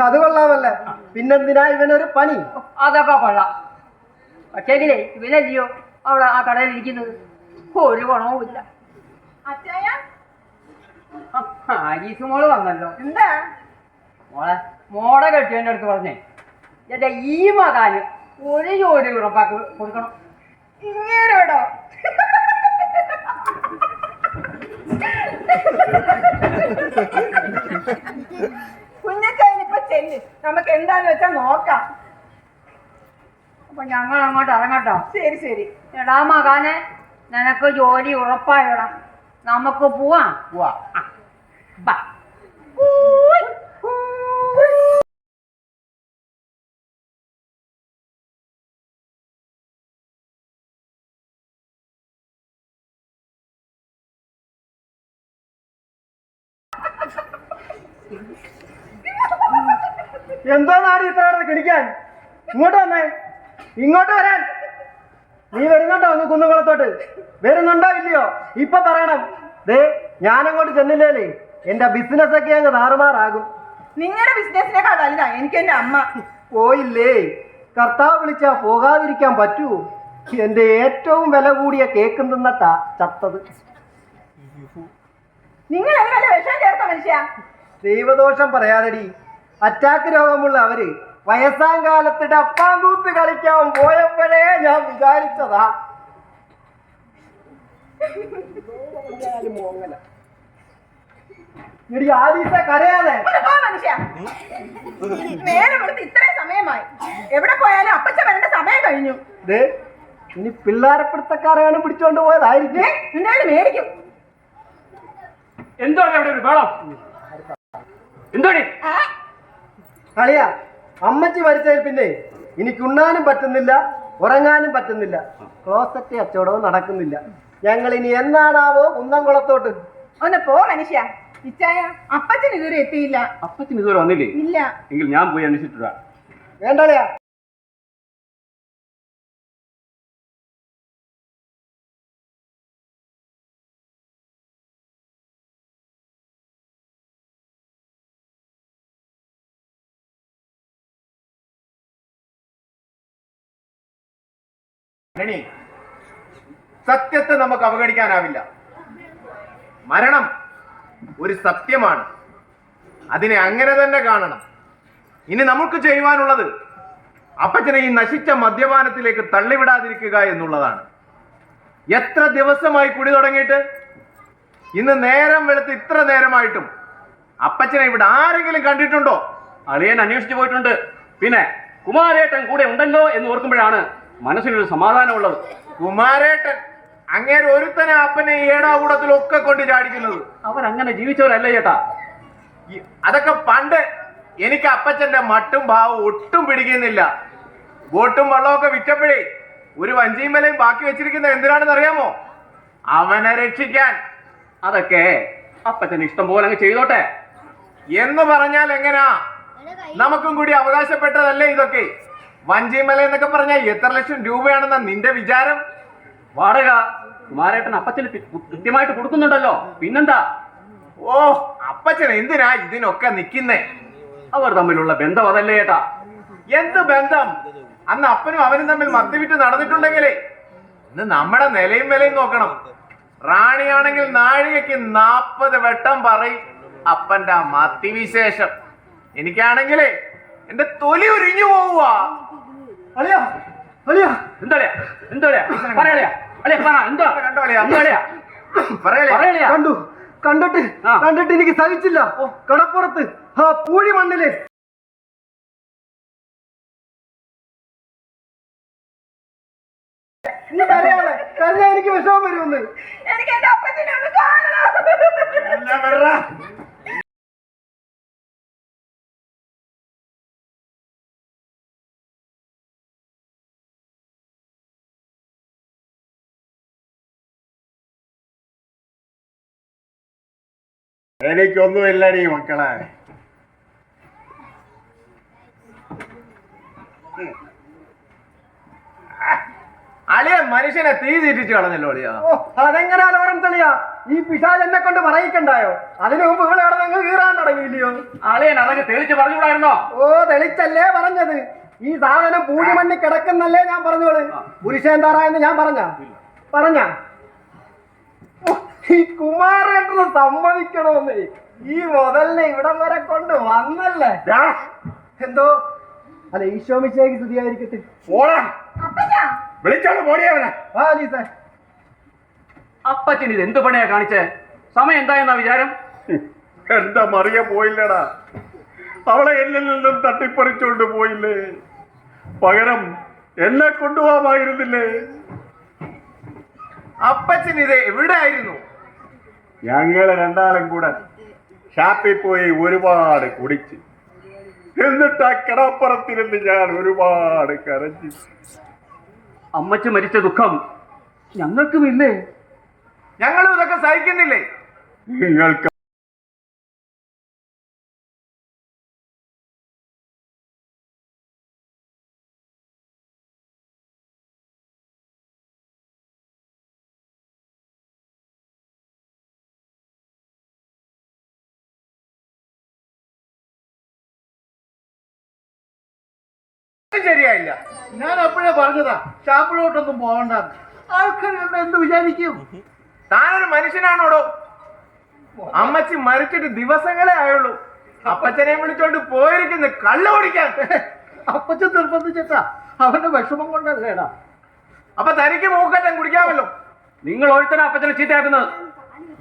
അത് കൊള്ളാമല്ല. പിന്നെന്തിനാ ഇവനൊരു പണി? അതൊക്കെ കൊള്ളാം. പക്ഷേങ്കിലേ ഇവനല്ലയോ അവിടെ ആ കടയിൽ ഇരിക്കുന്നത്, ഒരു ഗുണവുമില്ല. അച്ചായ ആരീസ് മോള് വന്നല്ലോ. എന്താ മോടെ കെട്ടിയതിൻ്റെ അടുത്ത് പറഞ്ഞേ, എൻ്റെ ഈ മകാന് ഒരു ജോലി ഉറപ്പാക്കി കൊടുക്കണം. ഇങ്ങേരോടോ? കുഞ്ഞച്ചായനിപ്പോ ചെല്ല്, നമുക്ക് എന്താന്ന് വെച്ചാ നോക്കാം. അപ്പൊ ഞങ്ങൾ അങ്ങോട്ട് ഇറങ്ങട്ടോ. ശരി ശരി. എടാ മകാനെ, നിനക്ക് ജോലി ഉറപ്പായിടാം, നമുക്ക് പോവാം. ബാ. എന്തോ നാടി ഇത്ര കിണിക്കാൻ? ഇങ്ങോട്ട് വന്നേ, ഇങ്ങോട്ട് വരാൻ. നീ വരുന്നുണ്ടോ അങ്ങ് കുന്നുകുളത്തോട്ട്? വരുന്നുണ്ടോ ഇല്ലയോ? ഇപ്പൊ പറയണം. ദേ, ഞാനങ്ങോട്ട് ചെന്നില്ലേലേ എന്റെ ബിസിനസ് ഒക്കെ അങ്ങ് താറുമാറാകും. നിങ്ങളുടെ ബിസിനസിനെക്കാളല്ല എനിക്ക് എന്റെ അമ്മ. പോയില്ലേ? കർത്താവ് വിളിച്ചാ പോകാതിരിക്കാൻ പറ്റുമോ? എന്റെ ഏറ്റവും വില കൂടിയ കേക്ക് തിന്നിട്ടാ ചത്തത്. നിങ്ങൾ എങ്ങനെ വിഷം ചേർത്ത മനുഷ്യ? ദൈവദോഷം പറയാതെടി. അറ്റാക്ക് രോഗമുള്ള അവര് വയസ്സാം കാലത്ത് ഡപ്പാങ്കൂത്ത് കളിക്കാൻ പോയപ്പോഴേ ഞാൻ വിചാരിച്ചതാ. എടി ആലീസ, കരയാതെ. മനുഷ്യ, നേരെ കൊടുത്ത് ഇത്രയും സമയമായി. എവിടെ പോയാലും അപ്പച്ച വരേണ്ട സമയം കഴിഞ്ഞു. ഇനി പിള്ളാരപ്പിടുത്തക്കാരാണ് പിടിച്ചോണ്ട് പോയതായിരിക്കും. നിന്നെ മേടിക്കും. എന്താണ് അവിടെ ഒരു ബഹളം? എന്തോടി അളിയ അമ്മച്ചി മരിച്ചതിൽ പിന്നെ എനിക്ക് ഉണ്ണാനും പറ്റുന്നില്ല, ഉറങ്ങാനും പറ്റുന്നില്ല, ക്ലോസറ്റ് കച്ചവടവും നടക്കുന്നില്ല. ഞങ്ങൾ ഇനി എന്നാണാവോ കുന്നംകുളത്തോട്ട്? ഒന്ന് പോ മനുഷ്യ. ഇച്ചായ അപ്പച്ചന് ഇതുവരെ എത്തിയില്ല. അപ്പച്ചന് ഇതുവരെ വന്നില്ലേ? ഇല്ല. എങ്കിൽ ഞാൻ പോയി അന്വേഷിച്ചിട്ടാ. വേണ്ടളിയാ. സത്യത്തെ നമുക്ക് അവഗണിക്കാനാവില്ല. മരണം ഒരു സത്യമാണ്, അതിനെ അങ്ങനെ തന്നെ കാണണം. ഇനി നമുക്ക് ചെയ്യുവാനുള്ളത് അപ്പച്ചനെ ഈ നശിച്ച മദ്യപാനത്തിലേക്ക് തള്ളിവിടാതിരിക്കുക എന്നുള്ളതാണ്. എത്ര ദിവസമായി കുടി തുടങ്ങിയിട്ട്? ഇന്ന് നേരം വെളുത്ത് ഇത്ര നേരമായിട്ടും അപ്പച്ചനെ ഇവിടെ ആരെങ്കിലും കണ്ടിട്ടുണ്ടോ? അളിയൻ അന്വേഷിച്ചു പോയിട്ടുണ്ട്. പിന്നെ കുമാരേട്ടൻ കൂടെ ഉണ്ടല്ലോ എന്ന് ഓർക്കുമ്പോഴാണ് മനസ്സിനൊരു സമാധാനമുള്ളത്. കുമാരേട്ടൻ അങ്ങേര് ഒരുത്തനെ അപ്പനെ ഏടാകൂടത്തിലൊക്കെ കൊണ്ട് ചാടിക്കുന്നത്. അവരങ്ങനെ ജീവിച്ചവരല്ലേ ചേട്ടാ. അതൊക്കെ പണ്ട്. എനിക്ക് അപ്പച്ചന്റെ മട്ടും ഭാവം ഒട്ടും പിടിക്കുന്നില്ല. ബോട്ടും വള്ളമൊക്കെ വിറ്റപ്പോഴേ ഒരു വഞ്ചിമലയും ബാക്കി വെച്ചിരിക്കുന്നത് എന്തിനാണെന്ന് അറിയാമോ? അവനെ രക്ഷിക്കാൻ. അതൊക്കെ അപ്പച്ചന് ഇഷ്ടം പോലെ അങ്ങ് ചെയ്തോട്ടെ. എന്ന് പറഞ്ഞാൽ എങ്ങനാ? നമുക്കും കൂടി അവകാശപ്പെട്ടതല്ലേ ഇതൊക്കെ? വഞ്ചിമല എന്നൊക്കെ പറഞ്ഞാൽ എത്ര ലക്ഷം രൂപയാണെന്ന നിന്റെ വിചാരം? വാടക കുമാരേട്ടൻ അപ്പച്ചന് കൃത്യമായിട്ട് കൊടുക്കുന്നുണ്ടല്ലോ, പിന്നെന്താ? ഓ, അപ്പച്ചൻ എന്തിനാ ഇതിനൊക്കെ നിക്കുന്നേ? അവർ തമ്മിലുള്ള ബന്ധം അതല്ലേ ചേട്ടാ. എന്ത് ബന്ധം? അന്ന് അപ്പനും അവനും തമ്മിൽ മദ്യവിറ്റ് നടന്നിട്ടുണ്ടെങ്കിലേ ഇന്ന് നമ്മുടെ നിലയും വിലയും നോക്കണം. റാണിയാണെങ്കിൽ നാഴികയ്ക്ക് 40 വട്ടം പറയും അപ്പന്റെ ആ മത്തിവിശേഷം. എനിക്കാണെങ്കിലേ എന്റെ തൊലി ഉരിഞ്ഞു പോവുക. അളിയ അളിയ എന്താളിയാ എന്താളിയാ പറയാളിയാ അളിയാ പറ എന്താ കണ്ടോ അളിയാ? എന്താളിയാ പറയലേ? പറയാളിയാ. കണ്ടിട്ട് എനിക്ക് സഹിച്ചില്ല. കടപ്പുറത്ത് ആ പൂഴി മണ്ണില് കരഞ്ഞാ എനിക്ക് വിഷമം വരുമെന്ന്. എനിക്ക് എന്റെ അപ്പച്ചനെ ഒന്ന് കാണണം. എനിക്കൊന്നുമില്ലടി മക്കളെ. അളിയ മനുഷ്യനെ തീ തീറ്റിച്ച് കളഞ്ഞല്ലോ അളിയ. അതെങ്ങനെ അലോരം തെളിയാ? ഈ പിശാച് എന്നെ കൊണ്ട് പറയിക്കണ്ടായോ? അതിനു മുമ്പ് ഇവിടെ നിങ്ങൾ കീറാൻ തുടങ്ങിയില്ലയോ? അളിയൻ അതൊക്കെ തെളിച്ച് പറഞ്ഞുകൂടായിരുന്നോ? ഓ, തെളിച്ചല്ലേ പറഞ്ഞത്. ഈ സാധനം പൂഴി മണ്ണി കിടക്കുന്നല്ലേ ഞാൻ പറഞ്ഞോള്. പുരുഷേന്താറായെന്ന് ഞാൻ പറഞ്ഞ ഈ കുമാരേട്ടന് സമ്മതിക്കണമെന്ന്. ഈ മുതലിനെ ഇവിടം വരെ കൊണ്ട് വന്നല്ലേ. എന്തോ അല്ല, ഈശോമിശേക്ക് സ്തുതിയായിരിക്കട്ടെ. വിളിച്ചോണ്ട് പോടിയവനെ. അപ്പച്ചൻ ഇത് എന്ത് പണിയാ കാണിച്ചേ? സമയം എന്തായെന്നാ വിചാരം? എന്റെ മറിയ പോയില്ലടാ. അവളെ എന്നിൽ നിന്നും തട്ടിപ്പറിച്ചോണ്ട് പോയില്ലേ? പകരം എന്നെ കൊണ്ടുപോകാമായിരുന്നില്ലേ? അപ്പച്ചൻ ഇത് എവിടെ ആയിരുന്നു? ഞങ്ങള് രണ്ടാളും കൂടെ ഷാപ്പിൽ പോയി ഒരുപാട് കുടിച്ച്, എന്നിട്ട് ആ കിടപ്പുറത്തിരുന്ന് ഞാൻ ഒരുപാട് കരഞ്ഞു. അമ്മച്ചി മരിച്ച ദുഃഖം ഞങ്ങൾക്കും ഇല്ലേ? ഞങ്ങളും ഇതൊക്കെ സഹിക്കുന്നില്ലേ? നിങ്ങൾക്ക് ശരിയായില്ല. ഞാൻ അപ്പോഴേ പറഞ്ഞതാ ഷാപ്പിലോട്ടൊന്നും പോകണ്ട. ആൾക്കാർ എന്ത് വിചാരിക്കും? താനൊരു മനുഷ്യനാണോടോ? അമ്മച്ചി മരിച്ചിട്ട് ദിവസങ്ങളെ ആയുള്ളൂ. അപ്പച്ചനെ വിളിച്ചോണ്ട് പോയിരിക്കുന്നു കള്ളു കുടിക്കാൻ. അപ്പച്ചൻ നിർബന്ധിച്ചിട്ടാ, അവന്റെ വിഷമം കൊണ്ടല്ലേടാ. അപ്പൊ തനിക്ക് മൂക്കറ്റം കുടിക്കാമല്ലോ. നിങ്ങൾ ഒരുത്തന അപ്പച്ചനെ ചീത്തയാക്കുന്നത്.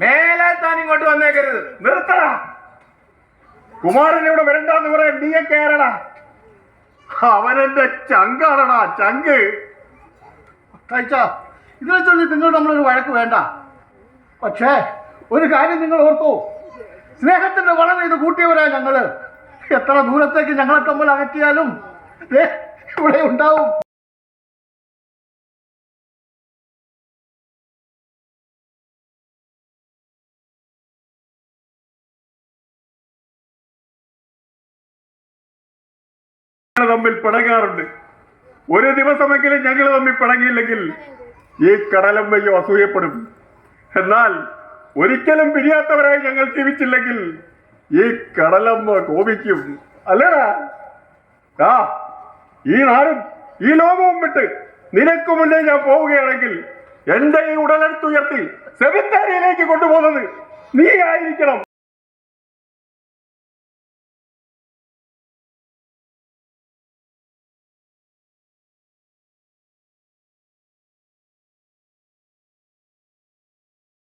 മേലെ താൻ ഇങ്ങോട്ട് വന്നേക്കരുത്. നിർത്തടാ. കുമാരൻ ഇവിടെ വരണ്ടെന്ന് പറയാൻ നീ കയറടാ. അവനെന്റെ ചങ്കാണടാ, ചങ്ക്. ഇതിനെ ചൊല്ലി നിങ്ങൾ നമ്മളൊരു വഴക്ക് വേണ്ട. പക്ഷേ ഒരു കാര്യം നിങ്ങൾ ഓർക്കൂ, സ്നേഹത്തിന്റെ വളം ഇത് കൂട്ടിയവരാ ഞങ്ങള്. എത്ര ദൂരത്തേക്ക് ഞങ്ങളെ തമ്മിൽ അകറ്റിയാലും ദേ ഇവിടെ ഉണ്ടാവും. തമ്മിൽ പിണങ്ങാറുണ്ട്. ഒരു ദിവസമെങ്കിലും ഞങ്ങൾ തമ്മിൽ പിണങ്ങിയില്ലെങ്കിൽ ഈ കടലമ്മയോ അസൂയപ്പെടും. എന്നാൽ ഒരിക്കലും പിരിയാത്തവരായി ഞങ്ങൾ ജീവിച്ചില്ലെങ്കിൽ ഈ കടലമ്മ കോപിക്കും. അല്ലടാ? ആ ഈ നാടും ഈ ലോകവും വിട്ട് നിനക്ക് മുന്നേ ഞാൻ പോവുകയാണെങ്കിൽ എന്റെ ഈ ഉടലെടുത്തുയർത്തി സെമിത്തേരിയിലേക്ക് കൊണ്ടുപോകുന്നത് നീ ആയിരിക്കണം.